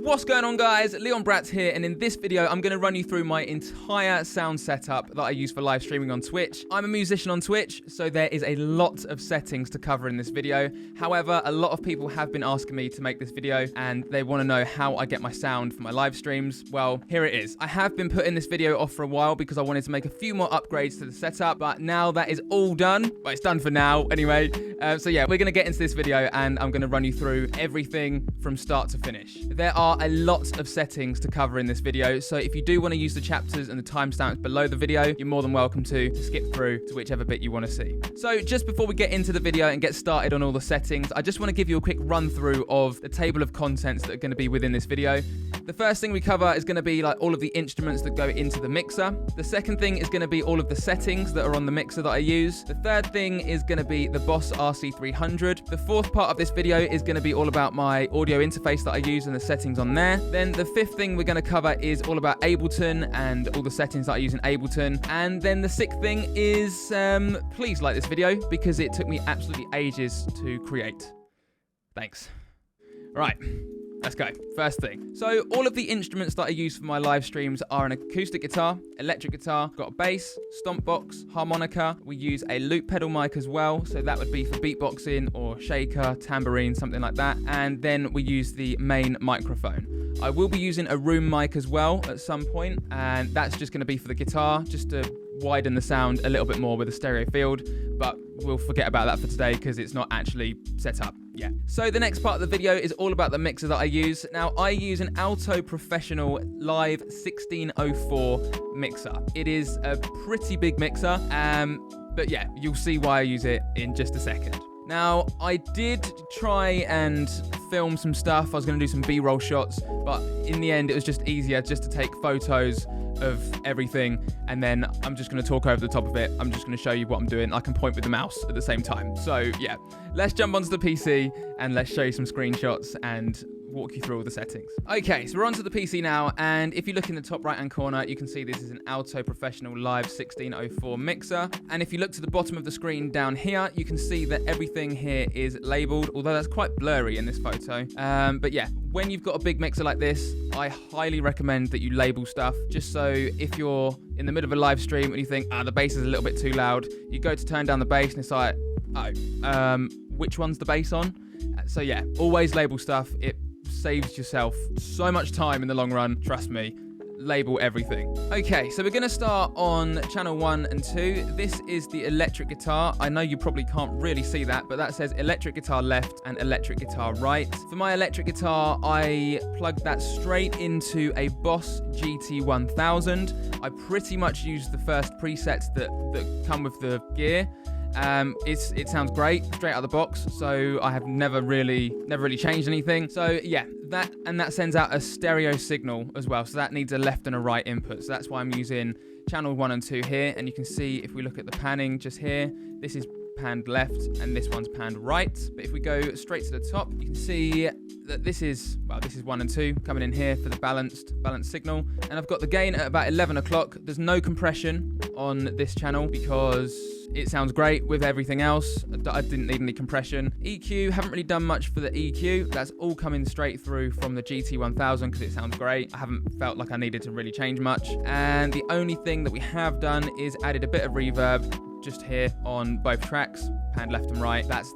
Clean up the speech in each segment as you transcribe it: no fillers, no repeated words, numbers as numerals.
What's going on, guys? LeonBratt here, and in this video I'm going to run you through my entire sound setup that I use for live streaming on Twitch. I'm a musician on Twitch, so there is a lot of settings to cover in this video. However, a lot of people have been asking me to make this video, and they want to know how I get my sound for my live streams. Well, here it is. I have been putting this video off for a while because I wanted to make a few more upgrades to the setup, but now that is all done. Well, it's done for now anyway. So yeah, we're going to get into this video, and I'm going to run you through everything from start to finish. There are a lot of settings to cover in this video, so if you do want to use the chapters and the timestamps below the video, you're more than welcome to skip through to whichever bit you want to see. So just before we get into the video and get started on all the settings, I just want to give you a quick run through of the table of contents that are going to be within this video. The first thing we cover is going to be like all of the instruments that go into the mixer. The second thing is going to be all of the settings that are on the mixer that I use. The third thing is going to be the Boss RC300. The fourth part of this video is going to be all about my audio interface that I use and the settings on there. Then the fifth thing we're going to cover is all about Ableton and all the settings that I use in Ableton. And then the sixth thing is please like this video because it took me absolutely ages to create. Thanks. Right. Let's go. First thing. So all of the instruments that I use for my live streams are an acoustic guitar, electric guitar, got a bass, stomp box, harmonica. We use a loop pedal mic as well. So that would be for beatboxing or shaker, tambourine, something like that. And then we use the main microphone. I will be using a room mic as well at some point, and that's just going to be for the guitar, just to widen the sound a little bit more with a stereo field, but we'll forget about that for today because it's not actually set up yet. So the next part of the video is all about the mixer that I use. Now, I use an Alto Professional Live 1604 mixer. It is a pretty big mixer, but yeah, you'll see why I use it in just a second. Now, I did try and film some stuff. I was going to do some B-roll shots, but in the end, it was just easier just to take photos of everything, and then I'm just going to talk over the top of it. I'm just going to show you what I'm doing. I can point with the mouse at the same time. So yeah, let's jump onto the PC and let's show you some screenshots and walk you through all the settings. Okay, so we're onto the PC now, and if you look in the top right hand corner, you can see this is an Alto Professional Live 1604 mixer. And if you look to the bottom of the screen down here, you can see that everything here is labeled, although that's quite blurry in this photo. But yeah, when you've got a big mixer like this, I highly recommend that you label stuff, just so if you're in the middle of a live stream and you think, the bass is a little bit too loud, you go to turn down the bass and it's like, which one's the bass on? So yeah, always label stuff. It saves yourself so much time in the long run. Trust me, label everything. Okay, so we're going to start on channel 1 and 2. This is the electric guitar. I know you probably can't really see that, but that says electric guitar left and electric guitar right. For my electric guitar, I plugged that straight into a Boss GT1000. I pretty much used the first presets that come with the gear. It sounds great straight out of the box, so I have never really changed anything. So yeah, that sends out a stereo signal as well, so that needs a left and a right input. So that's why I'm using channel 1 and 2 here. And you can see if we look at the panning just here, this is panned left and this one's panned right. But if we go straight to the top, you can see that this is 1 and 2 coming in here for the balanced signal. And I've got the gain at about 11 o'clock. There's no compression on this channel because it sounds great with everything else. I didn't need any compression. EQ, haven't really done much for the EQ. That's all coming straight through from the GT1000 because it sounds great. I haven't felt like I needed to really change much. And the only thing that we have done is added a bit of reverb just here on both tracks, panned left and right. That's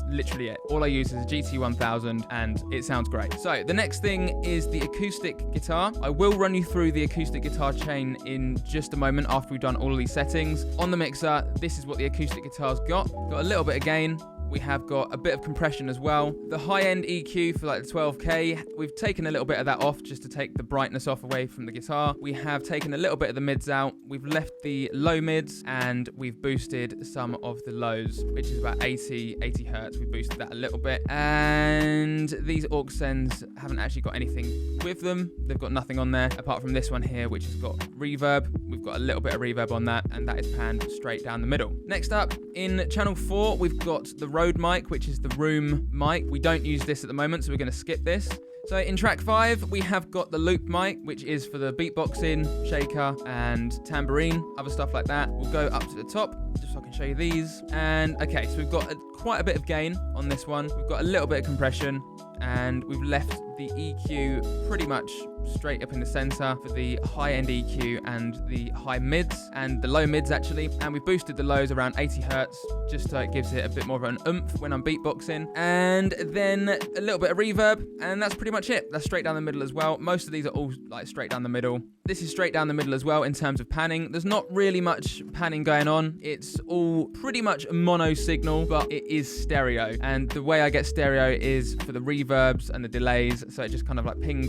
literally it. All I use is a GT1000 and it sounds great. So the next thing is the acoustic guitar. I will run you through the acoustic guitar chain in just a moment after we've done all of these settings. On the mixer, this is what the acoustic guitar's got. Got a little bit of gain. We have got a bit of compression as well. The high-end EQ for like the 12K, we've taken a little bit of that off just to take the brightness off away from the guitar. We have taken a little bit of the mids out. We've left the low mids and we've boosted some of the lows, which is about 80 hertz. We boosted that a little bit. And these aux sends haven't actually got anything with them. They've got nothing on there apart from this one here, which has got reverb. We've got a little bit of reverb on that, and that is panned straight down the middle. Next up, in channel 4, we've got the Rode mic, which is the room mic. We don't use this at the moment, so we're going to skip this. So in track 5, we have got the loop mic, which is for the beatboxing, shaker, and tambourine, other stuff like that. We'll go up to the top, just so I can show you these. And okay, so we've got quite a bit of gain on this one. We've got a little bit of compression, and we've left the EQ pretty much straight up in the center for the high-end EQ and the high mids and the low mids actually, and we've boosted the lows around 80 hertz just so it gives it a bit more of an oomph when I'm beatboxing, and then a little bit of reverb, and that's pretty much it. That's straight down the middle as well. Most of these are all like straight down the middle. This is straight down the middle as well in terms of panning. There's not really much panning going on. It's all pretty much a mono signal, but it is stereo, and the way I get stereo is for the reverbs and the delays, so it just kind of like ping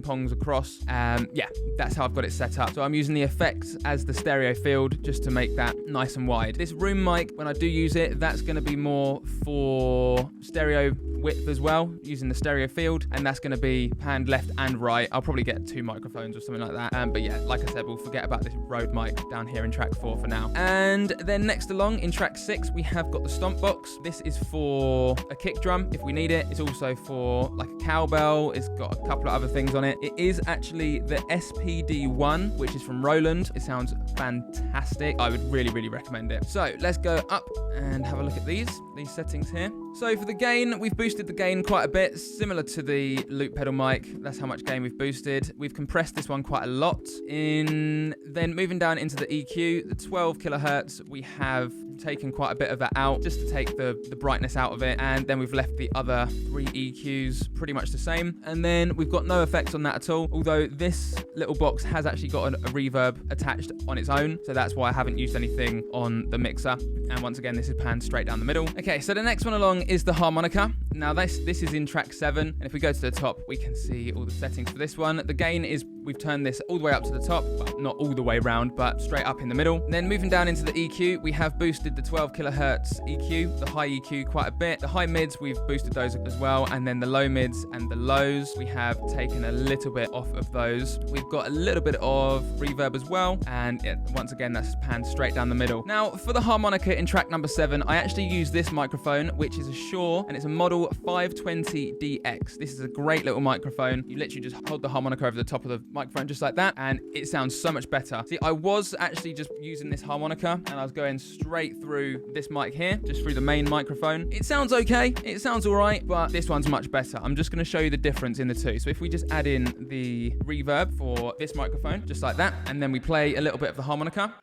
pongs across. Yeah, that's how I've got it set up. So I'm using the effects as the stereo field just to make that nice and wide. This room mic, when I do use it, that's going to be more for stereo width as well, using the stereo field, and that's going to be panned left and right. I'll probably get 2 microphones or something like that. But yeah, like I said, we'll forget about this Rode mic down here in track 4 for now. And then next along in track 6, we have got the stomp box. This is for a kick drum if we need it. It's also for like a cowbell. It's got a couple of other things on it. It is actually the SPD1, which is from Roland. It sounds fantastic. I would really, really recommend it. So let's go up and have a look at these settings here. So for the gain, we've boosted the gain quite a bit, similar to the loop pedal mic. That's how much gain we've boosted. We've compressed this one quite a lot. Then moving down into the EQ, the 12 kilohertz, we have taken quite a bit of that out just to take the brightness out of it, and then we've left the other 3 EQs pretty much the same, and then we've got no effects on that at all, although this little box has actually got a reverb attached on its own, so that's why I haven't used anything on the mixer. And once again, this is panned straight down the middle. Okay, so the next one along is the harmonica. Now this is in track 7, and if we go to the top, we can see all the settings for this one. The gain is, we've turned this all the way up to the top, well, not all the way round, but straight up in the middle. And then moving down into the EQ, we have boosted the 12 kilohertz EQ, the high EQ quite a bit. The high mids, we've boosted those as well, and then the low mids and the lows, we have taken a little bit off of those. We've got a little bit of reverb as well, and once again, that's panned straight down the middle. Now, for the harmonica in track number 7, I actually use this microphone, which is a Shure, and it's a model 520DX. This is a great little microphone. You literally just hold the harmonica over the top of the microphone just like that, and it sounds so much better. See, I was actually just using this harmonica, and I was going straight through this mic here, just through the main microphone. It sounds okay, it sounds all right, but this one's much better. I'm just going to show you the difference in the two. So if we just add in the reverb for this microphone, just like that, and then we play a little bit of the harmonica.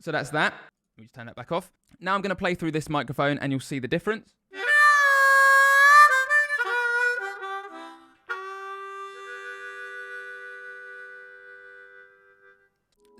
So that's that. Let me just turn that back off. Now I'm going to play through this microphone and you'll see the difference.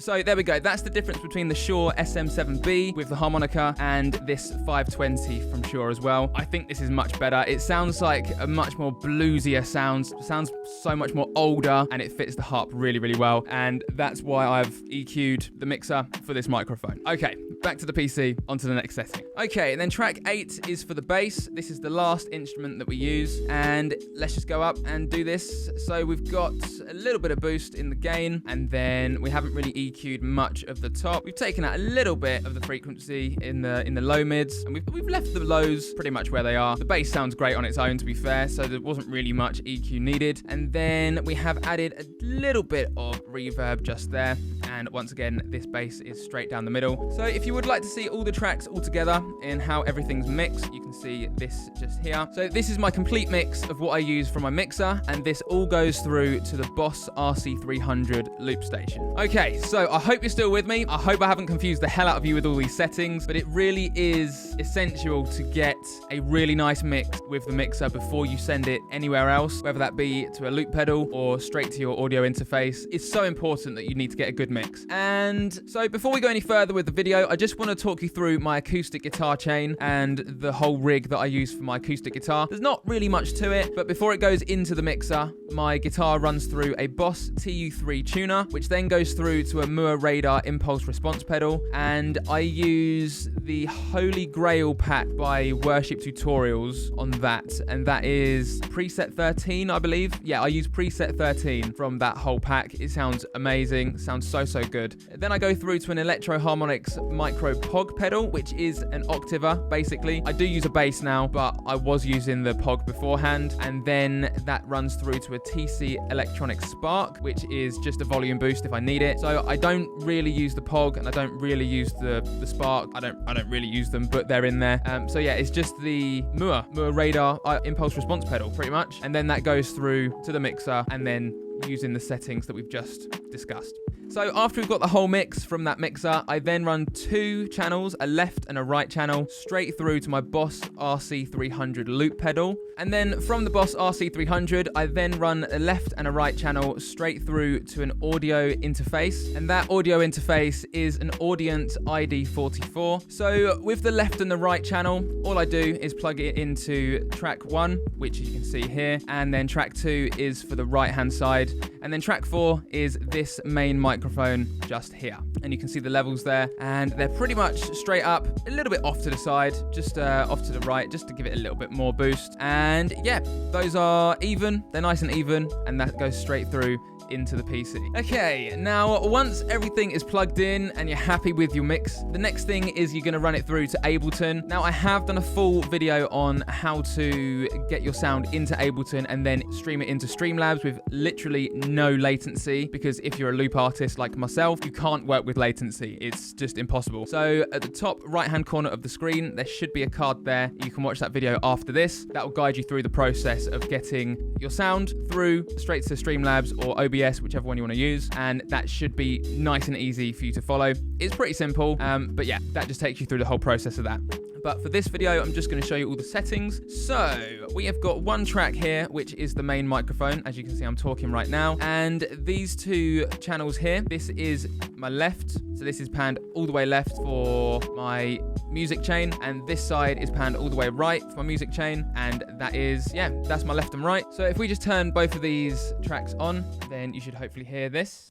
So there we go. That's the difference between the Shure SM7B with the harmonica and this 520 from Shure as well. I think this is much better. It sounds like a much more bluesier sound. It sounds so much more older, and it fits the harp really, really well. And that's why I've EQ'd the mixer for this microphone. Okay, back to the PC, onto the next setting. Okay, and then track 8 is for the bass. This is the last instrument that we use, and let's just go up and do this. So we've got a little bit of boost in the gain, and then we haven't really EQ'd much of the top. We've taken out a little bit of the frequency in the low mids, and we've left the lows pretty much where they are. The bass sounds great on its own, to be fair, so there wasn't really much EQ needed. And then we have added a little bit of reverb just there, and once again, this bass is straight down the middle. So if you would like to see all the tracks all together and how everything's mixed, you can see this just here. So this is my complete mix of what I use for my mixer, and this all goes through to the Boss RC300 loop station. Okay, so I hope you're still with me. I hope I haven't confused the hell out of you with all these settings, but it really is essential to get a really nice mix with the mixer before you send it anywhere else, whether that be to a loop pedal or straight to your audio interface. It's so important that you need to get a good mix. And so before we go any further with the video, I just want to talk you through my acoustic guitar chain and the whole rig that I use for my acoustic guitar. There's not really much to it, but before it goes into the mixer, my guitar runs through a Boss TU3 tuner, which then goes through to a Moore Radar impulse response pedal, and I use the Holy Grail pack by Worship Tutorials on that, and that is preset 13, I believe. Yeah, I use preset 13 from that whole pack. It sounds amazing, sounds so so good. Then I go through to an Electro Harmonix Micro Pog pedal, which is an octaver, basically. I do use a bass now, but I was using the Pog beforehand. And then that runs through to a TC Electronic Spark, which is just a volume boost if I need it. So I don't really use the Pog, and I don't really use the Spark. I don't really use them, but they're in there. So yeah, it's just the Moore Radar impulse response pedal, pretty much. And then that goes through to the mixer, and then using the settings that we've just discussed. So after we've got the whole mix from that mixer, I then run 2 channels, a left and a right channel, straight through to my Boss RC300 loop pedal. And then from the Boss RC300, I then run a left and a right channel straight through to an audio interface. And that audio interface is an Audient ID44. So with the left and the right channel, all I do is plug it into track 1, which you can see here. And then track 2 is for the right-hand side. And then track 4 is this main microphone just here. And you can see the levels there. And they're pretty much straight up, a little bit off to the side, just off to the right, just to give it a little bit more boost. And yeah, those are even. They're nice and even. And that goes straight through into the PC. Okay, now once everything is plugged in and you're happy with your mix, the next thing is you're going to run it through to Ableton. Now I have done a full video on how to get your sound into Ableton and then stream it into Streamlabs with literally no latency, because if you're a loop artist like myself, you can't work with latency. It's just impossible. So at the top right hand corner of the screen, there should be a card there. You can watch that video after this. That will guide you through the process of getting your sound through straight to Streamlabs or OBS, whichever one you want to use, and that should be nice and easy for you to follow. It's pretty simple, but yeah, that just takes you through the whole process of that. But for this video, I'm just going to show you all the settings. So we have got one track here, which is the main microphone. As you can see, I'm talking right now. And these 2 channels here, this is my left. So this is panned all the way left for my music chain. And this side is panned all the way right for my music chain. And that is, yeah, that's my left and right. So if we just turn both of these tracks on, then you should hopefully hear this.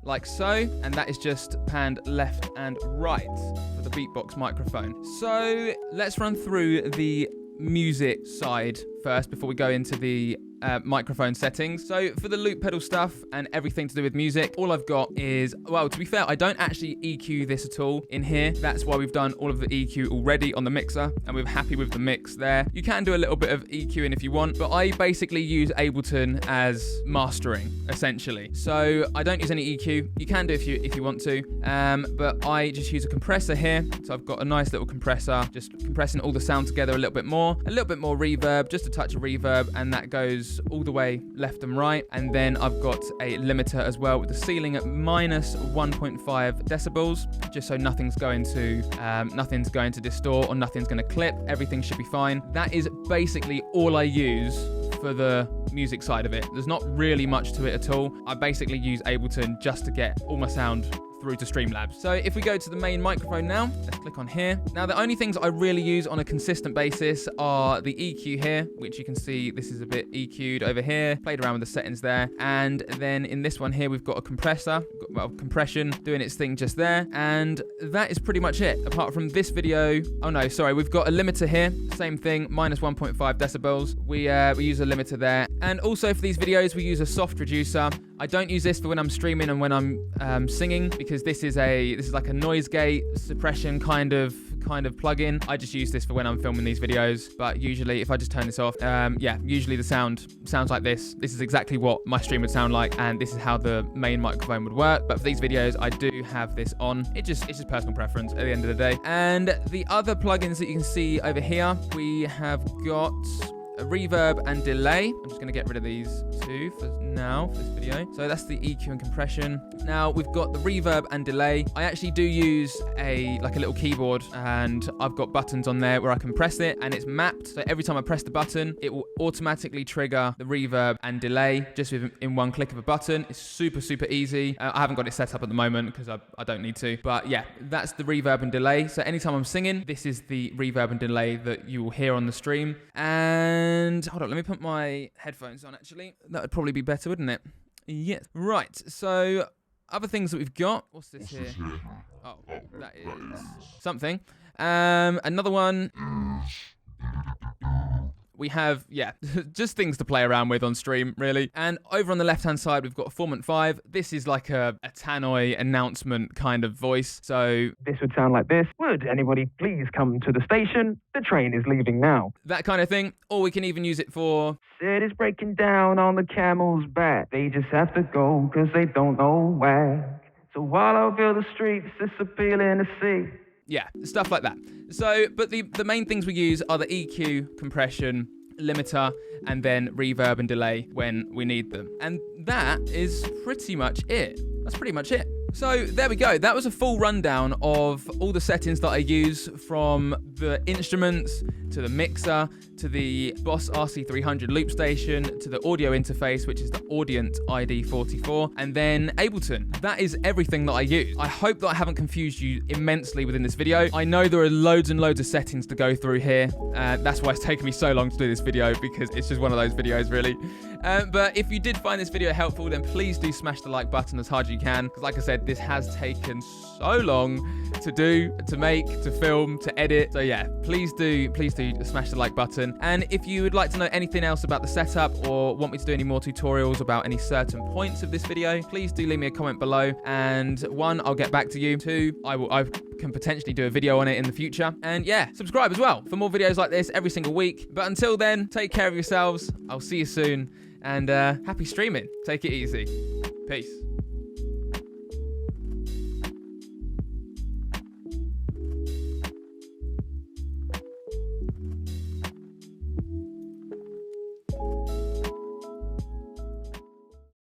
Like so, and that is just panned left and right for the beatbox microphone. So let's run through the music side first before we go into the microphone settings. So for the loop pedal stuff and everything to do with music, all I've got is, well, to be fair, I don't actually EQ this at all in here. That's why we've done all of the EQ already on the mixer, and we're happy with the mix there. You can do a little bit of EQing if you want, but I basically use Ableton as mastering, essentially. So I don't use any EQ. You can do if you want to, but I just use a compressor here. So I've got a nice little compressor, just compressing all the sound together a little bit more reverb, just a touch of reverb, and that goes all the way left and right. And then I've got a limiter as well with the ceiling at minus 1.5 decibels, just so nothing's going to distort or nothing's going to clip. Everything should be fine. That is basically all I use for the music side of it. There's not really much to it at all. I basically use Ableton just to get all my sound through to Streamlabs. So if we go to the main microphone now, let's click on here. Now the only things I really use on a consistent basis are the EQ here, which you can see this is a bit EQ'd over here, played around with the settings there. And then in this one here, we've got a compressor, compression doing its thing just there. And that is pretty much it. Apart from this video, oh no, sorry, we've got a limiter here, same thing, minus 1.5 decibels. We use a limiter there. And also for these videos, we use a soft reducer. I don't use this for when I'm streaming and when I'm singing, because this is like a noise gate suppression kind of plugin. I just use this for when I'm filming these videos. But usually, if I just turn this off, yeah, usually the sound sounds like this. This is exactly what my stream would sound like, and this is how the main microphone would work. But for these videos, I do have this on. It's just personal preference at the end of the day. And the other plugins that you can see over here, we have got a reverb and delay. I'm just going to get rid of these 2 for now for this video. So that's the EQ and compression. Now we've got the reverb and delay. I actually do use a little keyboard, and I've got buttons on there where I can press it and it's mapped. So every time I press the button, it will automatically trigger the reverb and delay just in one click of a button. It's super easy. I haven't got it set up at the moment because I don't need to. But yeah, that's the reverb and delay. So anytime I'm singing, this is the reverb and delay that you will hear on the stream. And hold on, let me put my headphones on actually. That would probably be better, wouldn't it? Yes. Right, so other things that we've got. What's this here? Oh, that is something. Another one. We have, yeah, just things to play around with on stream, really. And over on the left-hand side, we've got a 4.5. This is like a tannoy announcement kind of voice. So this would sound like this. Would anybody please come to the station? The train is leaving now. That kind of thing. Or we can even use it for... City's breaking down on the camel's back. They just have to go because they don't know where. So while I feel the streets, it's appealing to see. Yeah, stuff like that. So, but the main things we use are the EQ, compression, limiter, and then reverb and delay when we need them. And that is pretty much it. That's pretty much it. So there we go. That was a full rundown of all the settings that I use, from the instruments to the mixer to the Boss RC300 loop station to the audio interface, which is the Audient ID44, and then Ableton. That is everything that I use. I hope that I haven't confused you immensely within this video. I know there are loads and loads of settings to go through here. That's why it's taken me so long to do this video, because it's just one of those videos, really. But if you did find this video helpful, then please do smash the like button as hard as you can, because like I said, this has taken so long to do, to make, to film, to edit. So yeah, please do smash the like button. And if you would like to know anything else about the setup, or want me to do any more tutorials about any certain points of this video, please do leave me a comment below. And 1, I'll get back to you. 2, I can potentially do a video on it in the future. And yeah, subscribe as well for more videos like this every single week. But until then, take care of yourselves. I'll see you soon. And happy streaming. Take it easy. Peace.